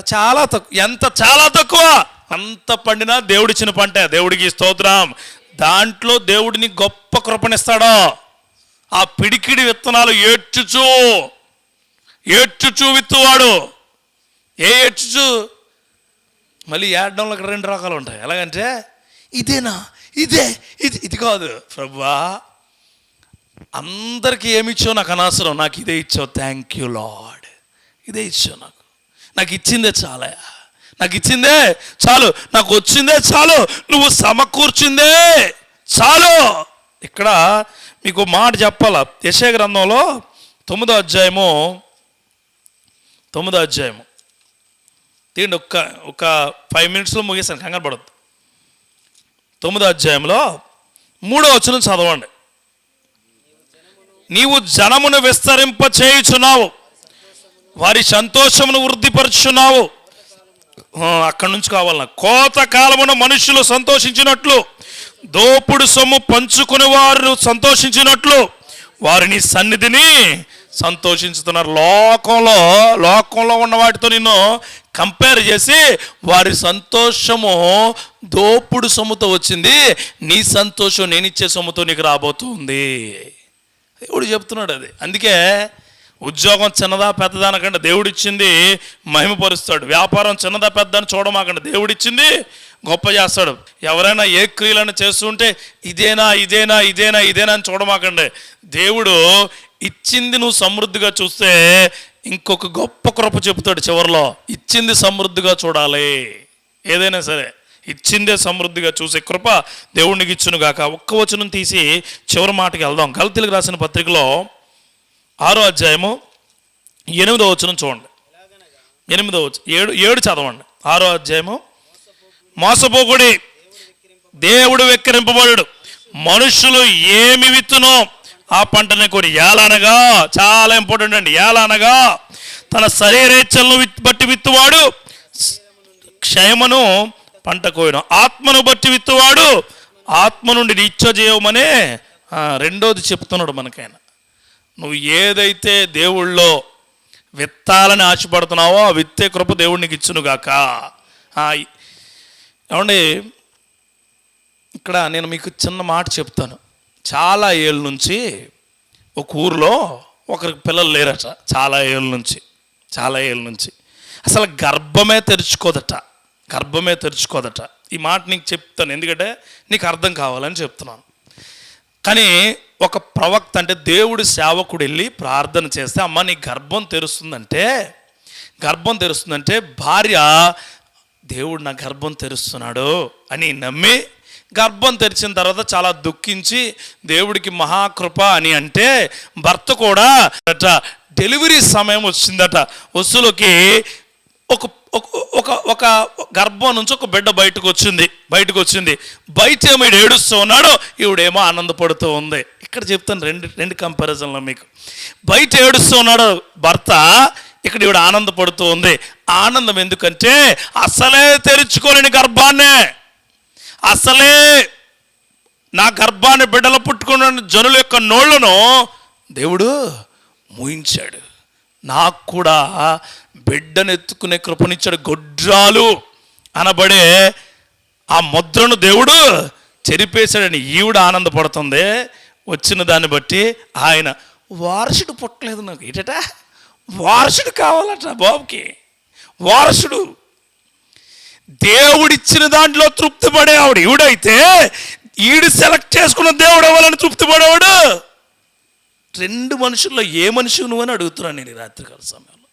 చాలా తక్కువ. అంత పండినా దేవుడిచ్చిన పంటే. దేవుడికి స్తోత్రం. దాంట్లో దేవుడిని గొప్ప కృపనిస్తాడో. ఆ పిడికిడి విత్తనాలు ఏడ్చుచూ విత్తువాడు. ఏడ్చుచు మళ్ళీ ఏడడంలో ఇక్కడ 2 రకాలు ఉంటాయి. ఎలాగంటే, ఇదేనా, ఇది కాదు ప్రభువా, అందరికీ ఏమి ఇచ్చావు నాకు అనవసరం, నాకు ఇదే ఇచ్చావు, థ్యాంక్ యూ లార్డ్, ఇదే ఇచ్చావు నాకు ఇచ్చిందే చాలా, నాకు ఇచ్చిందే చాలు, నాకు వచ్చిందే చాలు, నువ్వు సమకూర్చిందే చాలు. ఇక్కడ మీకు మాట చెప్పాలా, యెషయా గ్రంథంలో 9వ అధ్యాయము తీయండి, ఒక 5 మినిట్స్లో ముగిస్తాను, కంగారు పడద్దు. 9వ అధ్యాయంలో 3వ వచనం చదవండి. నీవు జనమును విస్తరింప చేయుచున్నావు, వారి సంతోషమును వృద్ధిపరుచున్నావు. అక్కడి నుంచి కావాలి నాకు. కోతకాలమున మనుషులు సంతోషించినట్లు, దోపుడు సొమ్ము పంచుకుని వారు సంతోషించినట్లు వారిని సన్నిధిని సంతోషించుతున్నారు. లోకంలో ఉన్న వాటితో నిన్ను కంపేర్ చేసి వారి సంతోషము దోపుడు సొమ్ముతో వచ్చింది, నీ సంతోషం నేనిచ్చే సొమ్ముతో నీకు రాబోతుంది. దేవుడు చెప్తున్నాడు అది. అందుకే ఉద్యోగం చిన్నదా పెద్దదా అనకంటే దేవుడిచ్చింది మహిమపరుస్తాడు. వ్యాపారం చిన్నదా పెద్దని చూడమాకండి, దేవుడిచ్చింది గొప్ప చేస్తాడు. ఎవరైనా ఏ క్రియలను చేస్తుంటే ఇదేనా అని చూడమాకండి. దేవుడు ఇచ్చింది నువ్వు సమృద్ధిగా చూస్తే ఇంకొక గొప్ప కృప చెబుతాడు చివరిలో. ఇచ్చింది సమృద్ధిగా చూడాలి, ఏదైనా సరే ఇచ్చిందే సమృద్ధిగా చూసే కృప దేవునికి ఇచ్చును గాక. ఒక్క వచనం తీసి చివరి మాటకి వెళ్దాం. గలతీయులకు రాసిన పత్రికలో 6వ అధ్యాయము 8వ వచనం చూడండి. 8వ వచనం 7 చదవండి. 6వ అధ్యాయము. మోసపోకుడి, దేవుడు వెక్కిరింపబడు. మనుషులు ఏమి విత్తునో ఆ పంటని కొని, ఏలనగా, చాలా ఇంపార్టెంట్ అండి, ఏలనగా తన శరీరేచ్ఛలను బట్టి విత్తువాడు క్షయమును పంట కోయను, ఆత్మను బట్టి విత్తువాడు ఆత్మ నుండి నిత్యజీవమనే రెండోది చెప్తున్నాడు మనకైనా. నువ్వు ఏదైతే దేవుళ్ళో విత్తాలని ఆశపడుతున్నావో ఆ విత్తే కృప దేవుడు నీకు ఇచ్చునుగాక. ఏమండి, ఇక్కడ నేను మీకు చిన్న మాట చెప్తాను. చాలా ఏళ్ళ నుంచి ఒక ఊరిలో ఒకరికి పిల్లలు లేరట. చాలా ఏళ్ళ నుంచి అసలు గర్భమే తెరుచుకోదట. ఈ మాట నీకు చెప్తాను ఎందుకంటే నీకు అర్థం కావాలని చెప్తున్నాను. కానీ ఒక ప్రవక్త, అంటే దేవుడి సేవకుడు వెళ్ళి ప్రార్థన చేస్తే, అమ్మ నీ గర్భం తెరుస్తుందంటే భార్య దేవుడు నా గర్భం తెరుస్తున్నాడు అని నమ్మి గర్భం తెరిచిన తర్వాత చాలా దుఃఖించి దేవుడికి మహాకృప అని అంటే, భర్త కూడా డెలివరీ సమయం వచ్చిందట. వస్తువులకి ఒక గర్భం నుంచి ఒక బిడ్డ బయటకు వచ్చింది. బయట ఏమో ఏడుస్తూ ఉన్నాడు, ఈవిడేమో ఆనందపడుతూ ఉంది. ఇక్కడ చెప్తాను రెండు కంపారిజన్లో మీకు. బయట ఏడుస్తూ ఉన్నాడు భర్త, ఇక్కడ ఈవిడ ఆనందపడుతూ ఉంది. ఆనందం ఎందుకంటే అసలే తెరుచుకోలేని గర్భాన్నే, అసలే నా గర్భాన్ని బిడ్డలు పుట్టుకున్న జనుల యొక్క నోళ్లను దేవుడు మూయించాడు. నాకు కూడా బిడ్డనెత్తుకునే కృపనిచ్చాడు. గొడ్రాలు అనబడే ఆ ముద్రను దేవుడు చెరిపేశాడని ఈవిడ ఆనందపడుతుంది. వచ్చిన దాన్ని బట్టి ఆయన వారసుడు పుట్టలేదు నాకు. ఏంటట వారసుడు కావాలట బాబుకి, వారసుడు. దేవుడిచ్చిన దాంట్లో తృప్తి పడేవాడు ఈవిడైతే, ఈడు సెలెక్ట్ చేసుకున్న దేవుడు అవ్వాలని తృప్తి పడేవాడు. 2 మనుషుల్లో ఏ మనిషి నువ్వని అడుగుతున్నాను నేను ఈ రాత్రికాల సమయంలో.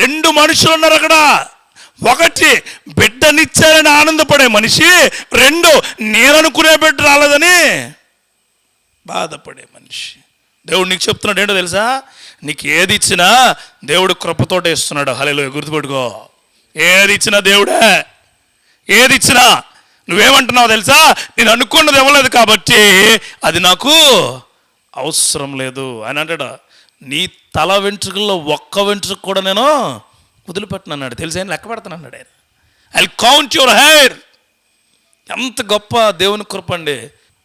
2 మనుషులు ఉన్నారు అక్కడ. 1 బిడ్డనిచ్చారని ఆనందపడే మనిషి, 2 నేననుకునే బిడ్డ రాలేదని బాధపడే మనిషి. దేవుడు నీకు చెప్తున్నాడు ఏంటో తెలుసా, నీకు ఏది ఇచ్చినా దేవుడు కృపతోటే ఇస్తున్నాడు. హల్లెలూయా, గుర్తుపెట్టుకో. ఏది ఇచ్చినా దేవుడే. ఏది ఇచ్చినా నువ్వేమంటున్నావు తెలుసా, నేను అనుకున్నది ఇవ్వలేదు కాబట్టి అది నాకు అవసరం లేదు అని అంటాడు. నీ తల వెంట్రుకల్లో ఒక్క వెంట్రుక కూడా నేను వదిలిపెట్టను అన్నాడు. తెలుసా, ఆయన లెక్క పెడతాను అన్నాడు ఆయన. I count your hair. ఎంత గొప్ప దేవుని కృప అండి.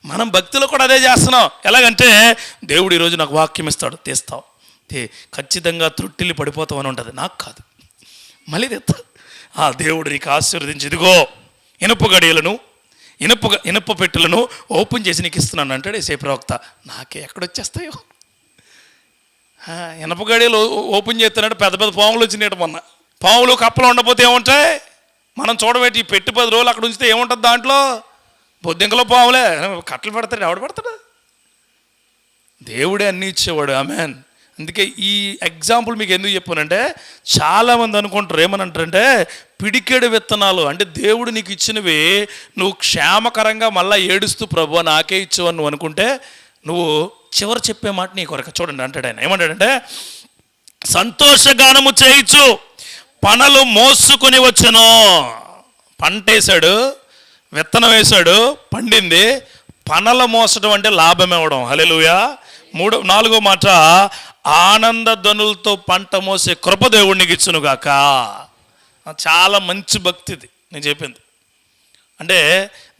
మనం భక్తిలో కూడా అదే చేస్తున్నాం. ఎలాగంటే దేవుడు ఈరోజు నాకు వాక్యం ఇస్తాడు, తీస్తావు, ఖచ్చితంగా త్రుట్టిల్లి పడిపోతావు అని ఉంటుంది. నాకు కాదు, మళ్ళీ తెస్తా. దేవుడు నీకు ఆశీర్వదించి ఇదిగో ఇనుప గడియలను ఇనుప పెట్టెలను ఓపెన్ చేసి నీకు ఇస్తున్నాను అంటాడు యేసయ్య ప్రవక్త. నాకే ఎక్కడొచ్చేస్తాయో. ఇనుప గడియలు ఓపెన్ చేస్తున్నాడు, పెద్ద పెద్ద పాములు వచ్చినాయట మొన్న. పాములు కప్పలు ఉండకపోతే ఏముంటాయి, మనం చూడబెట్టి పెట్టి 10 రోజులు అక్కడ ఉంచితే ఏముంటుంది దాంట్లో? బొద్దింకలో పాములే. కట్టలు పెడతాడు, ఎవడు పెడతాడు? దేవుడే అన్నీ ఇచ్చేవాడు. ఆమెన్. అందుకే ఈ ఎగ్జాంపుల్ మీకు ఎందుకు చెప్పానంటే, చాలామంది అనుకుంటారు ఏమనంటారంటే, పిడికెడు విత్తనాలు అంటే దేవుడు నీకు ఇచ్చినవి నువ్వు క్షేమకరంగా మళ్ళీ ఏడుస్తూ ప్రభు నాకే ఇచ్చావు నువ్వు అనుకుంటే, నువ్వు చివరి చెప్పే మాట నీ కొరకు చూడండి అంటాడు ఆయన. ఏమంటాడంటే, సంతోషగానము చేయించు పనలు మోసుకొని వచ్చును. పంట వేశాడు, విత్తనం వేశాడు, పండింది. పనల మోసడం అంటే లాభం ఇవ్వడం. హల్లెలూయా. 4వ మాట, ఆనంద ధ్వనులతో పంట మోసే కృప దేవుడికి ఇచ్చును గాక. చాలా మంచి భక్తిది నేను చెప్పింది. అంటే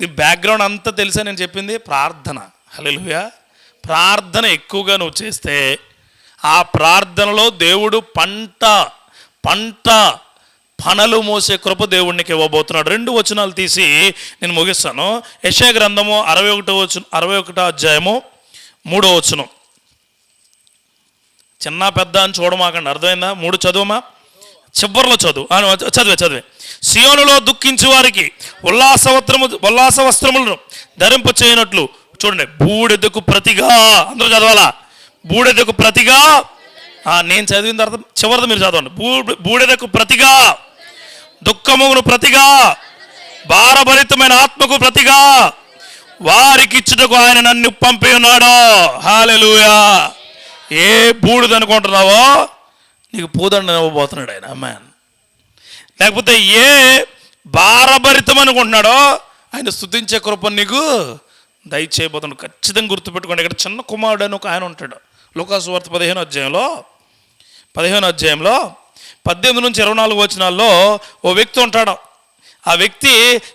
ఈ బ్యాక్గ్రౌండ్ అంతా తెలుసా నేను చెప్పింది? ప్రార్థన. హల్లెలూయా. ప్రార్థన ఎక్కువగా నువ్వు చేస్తే ఆ ప్రార్థనలో దేవుడు పనలు మోసే కృప దేవుడికి ఇవ్వబోతున్నాడు. 2 వచనాలు తీసి నేను ముగిస్తాను. యెషయా గ్రంథము 61 అధ్యాయము 3వ వచనం. చిన్న పెద్ద అని చూడమాకండి, అర్థమైందా? 3 చదువుమా, చివరిలో చదివే. సియోనులో దుఃఖించే వారికి ఉల్లాస వస్త్రములను ధరింప చేయనట్లు చూడండి, బూడెదకు ప్రతిగా. అందరూ చదవాలా? బూడెదకు ప్రతిగా. నేను చదివిన తర్వాత చివరిది మీరు చదవండి. బూడెదకు ప్రతిగా, దుఃఖమును ప్రతిగా, భారభరితమైన ఆత్మకు ప్రతిగా వారికి ఇచ్చుటకు ఆయన నన్ను పంపి ఉన్నాడు. హల్లెలూయా. ఏ బూడిద అనుకుంటున్నావో నీకు పూదండ ఇవ్వబోతున్నాడు ఆయన. ఆమేన్. లేకపోతే ఏ భారభరితం అనుకుంటున్నాడో ఆయన స్తుతించే కృపను నీకు దయచేయబోతున్నాడు. ఖచ్చితంగా గుర్తుపెట్టుకోండి. ఇక్కడ చిన్న కుమారుడు అని ఒక ఆయన ఉంటాడు. లూకా సువార్త 15వ అధ్యాయంలో 18 నుంచి 24 వచనాల్లో ఓ వ్యక్తి ఉంటాడు. ఆ వ్యక్తి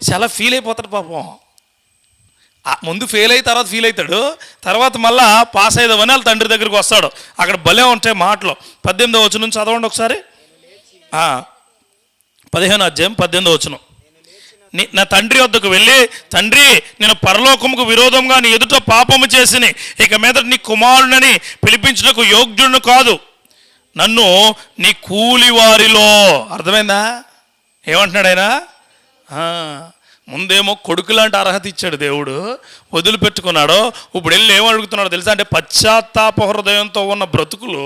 చాలా ఫీల్ అయిపోతాడు పాపం. ముందు ఫెయిల్ అయ్యి తర్వాత ఫీల్ అవుతాడు. తర్వాత మళ్ళా పాస్ అయ్యేదామని వాళ్ళ తండ్రి దగ్గరికి వస్తాడు. అక్కడ భలే ఉంటాయి మాటలు. 18వ వచనం నుంచి చదవండి ఒకసారి. 15వ అధ్యాయం 18వ వచనం. నా తండ్రి వద్దకు వెళ్ళి, తండ్రి నేను పరలోకముకు విరోధంగా నీ ఎదుట పాపము చేసిని ఇక మీద నీ కుమారుని పిలిపించుటకు యోగ్యుడు కాదు, నన్ను నీ కూలివారిలో. అర్థమైందా ఏమంటున్నాడు ఆయన? ముందేమో కొడుకు లాంటి అర్హత ఇచ్చాడు దేవుడు, వదిలిపెట్టుకున్నాడు. ఇప్పుడు వెళ్ళి ఏమడుగుతున్నాడు తెలుసా? అంటే పశ్చాత్తాప హృదయంతో ఉన్న బ్రతుకులు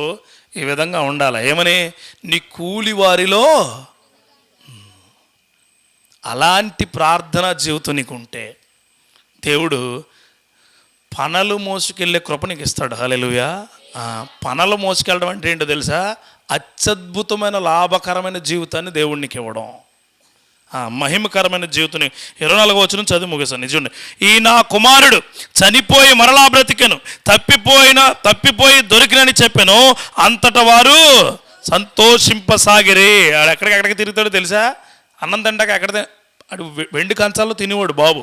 ఈ విధంగా ఉండాలి. ఏమని? నీ కూలివారిలో. అలాంటి ప్రార్థనా జీవితం నీకు ఉంటే దేవుడు పనలు మోసుకెళ్ళే కృప నీకు ఇస్తాడు. హల్లెలూయా. పనలు మోసుకెళ్ళడం అంటే ఏంటో తెలుసా? అత్యద్భుతమైన లాభకరమైన జీవితాన్ని దేవుడు నీకు ఇవ్వడం, మహిమకరమైన జీవితం. 24వ వచనం చదివి ముగిస్తాను. నిజండి, ఈ నా కుమారుడు చనిపోయి మరలా బ్రతికెను, తప్పిపోయి దొరికినని చెప్పాను. అంతటా వారు సంతోషింపసాగిరి. ఆడు ఎక్కడికి తిరుగుతాడో తెలుసా? అన్నం తింటాక ఎక్కడ అడు వెండి కంచాల్లో తినేవాడు బాబు.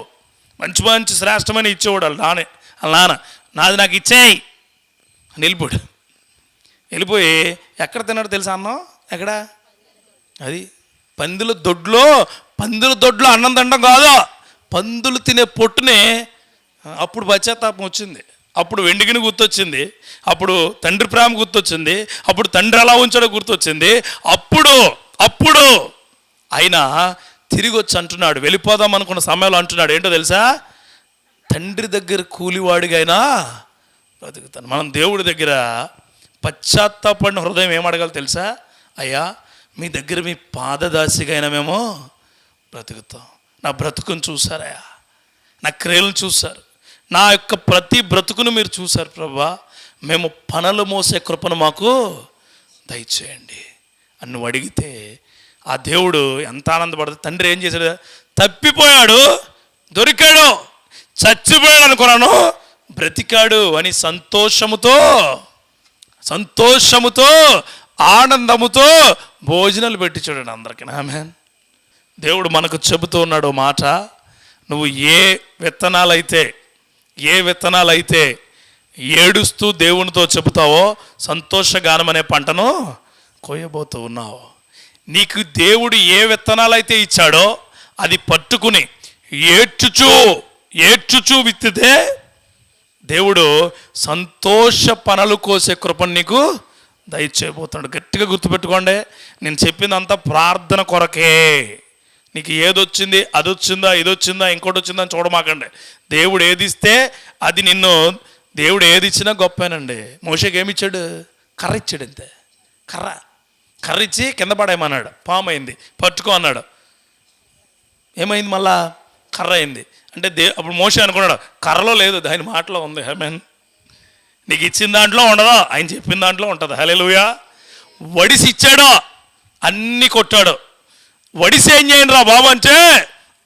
మంచి మంచి శ్రేష్టమైన ఇచ్చేవాడు వాళ్ళ నాన్న. నాది నాకు ఇచ్చేయి అని వెళ్ళిపోయి ఎక్కడ తిన్నాడు తెలుసా అన్నం? ఎక్కడ? అది పందుల దొడ్లో అన్నం తినడం కాదు, పందులు తినే పొట్టునే. అప్పుడు పశ్చాత్తాపం వచ్చింది, అప్పుడు వెండిగిని గుర్తొచ్చింది, అప్పుడు తండ్రి ప్రేమ గుర్తొచ్చింది, అప్పుడు తండ్రి ఎలా ఉంచాడో గుర్తొచ్చింది. అప్పుడు ఆయన తిరిగి వచ్చి అంటున్నాడు, వెళ్ళిపోదాం అనుకున్న సమయంలో అంటున్నాడు ఏంటో తెలుసా? తండ్రి దగ్గర కూలివాడిగా అయినా బ్రతుకుతాను. మనం దేవుడి దగ్గర పశ్చాత్తాపడిన హృదయం ఏమడగాలి తెలుసా? అయ్యా మీ దగ్గర మీ పాదదాసిగా అయినా మేము బ్రతుకుతాం. నా బ్రతుకును చూసారయ్యా, నా క్రియలను చూశారు, నా యొక్క ప్రతి బ్రతుకును మీరు చూశారు ప్రభువా. మేము పనలు మోసే కృపను మాకు దయచేయండి అని నువ్వు అడిగితే ఆ దేవుడు ఎంత ఆనందపడతాడు. తండ్రి ఏం చేశాడు? తప్పిపోయాడు, దొరికాడు, చచ్చిపోయాడు అనుకున్నాను, బ్రతికాడు అని సంతోషముతో ఆనందముతో భోజనాలు పెట్టి చూడండి అందరికీ. ఆమేన్. దేవుడు మనకు చెబుతూ ఉన్నాడు మాట, నువ్వు ఏ విత్తనాలైతే ఏడుస్తూ దేవునితో చెబుతావో సంతోషగానం అనే పంటను కోయబోతూ ఉన్నావు. నీకు దేవుడు ఏ విత్తనాలైతే ఇచ్చాడో అది పట్టుకుని ఏడ్చుచూ విత్తితే దేవుడు సంతోష పనలు కోసే కృపను నీకు దయచేయబోతున్నాడు. గట్టిగా గుర్తుపెట్టుకోండి, నేను చెప్పిందంతా ప్రార్థన కొరకే. నీకు ఏదొచ్చింది, అది వచ్చిందా, ఇది వచ్చిందా, ఇంకోటి వచ్చిందా అని చూడమాకండి. దేవుడు ఏది ఇస్తే అది దేవుడు ఏది ఇచ్చినా గొప్పేనండి. మోషేకి ఏమి ఇచ్చాడు? కర్ర ఇచ్చాడు అంతే. కర్ర ఇచ్చి కింద పడేయమన్నాడు. పాము అయింది, పట్టుకో అన్నాడు. ఏమైంది? మళ్ళా కర్ర అయింది. అంటే అప్పుడు మోషే అనుకున్నాడు, కర్రలో లేదు, ఆయన మాటలో ఉంది. ఆమేన్. నీకు ఇచ్చిన దాంట్లో ఉండదా, ఆయన చెప్పిన దాంట్లో ఉంటుంది. హల్లెలూయా. వడిసి ఇచ్చాడు, అన్నీ కొట్టాడు. వడిసి ఏం చేయండి రా బాబు అంటే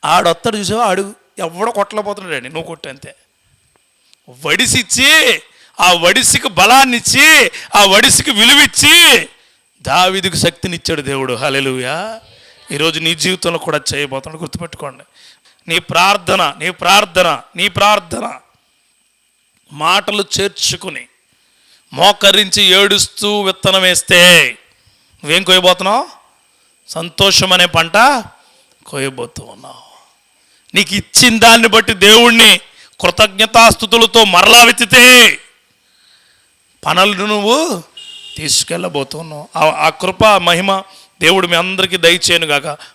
ఆడొత్తడు. చూసావా, అడుగు ఎవడో కొట్టలేకపోతున్నాడండి, నువ్వు కొట్టు అంతే. వడిసిచ్చి, ఆ వడిసికి బలాన్ని ఇచ్చి, ఆ వడిసికి విలువిచ్చి దావీదుకు శక్తినిచ్చాడు దేవుడు. హల్లెలూయా. ఈరోజు నీ జీవితంలో కూడా చేయబోతున్నాడు, గుర్తుపెట్టుకోండి. నీ ప్రార్థన మాటలు చేర్చుకుని మోకరించి ఏడుస్తూ విత్తనం వేస్తే నువ్వేం కోయబోతున్నావు? సంతోషం అనే పంట కోయబోతూ ఉన్నావు. నీకు ఇచ్చిన దాన్ని బట్టి దేవుణ్ణి కృతజ్ఞతాస్తుతులతో మరలా వెతితే పనులను నువ్వు తీసుకెళ్ళబోతున్నావు. ఆ కృప మహిమ దేవుడు మీ అందరికీ దయచేయను గాక.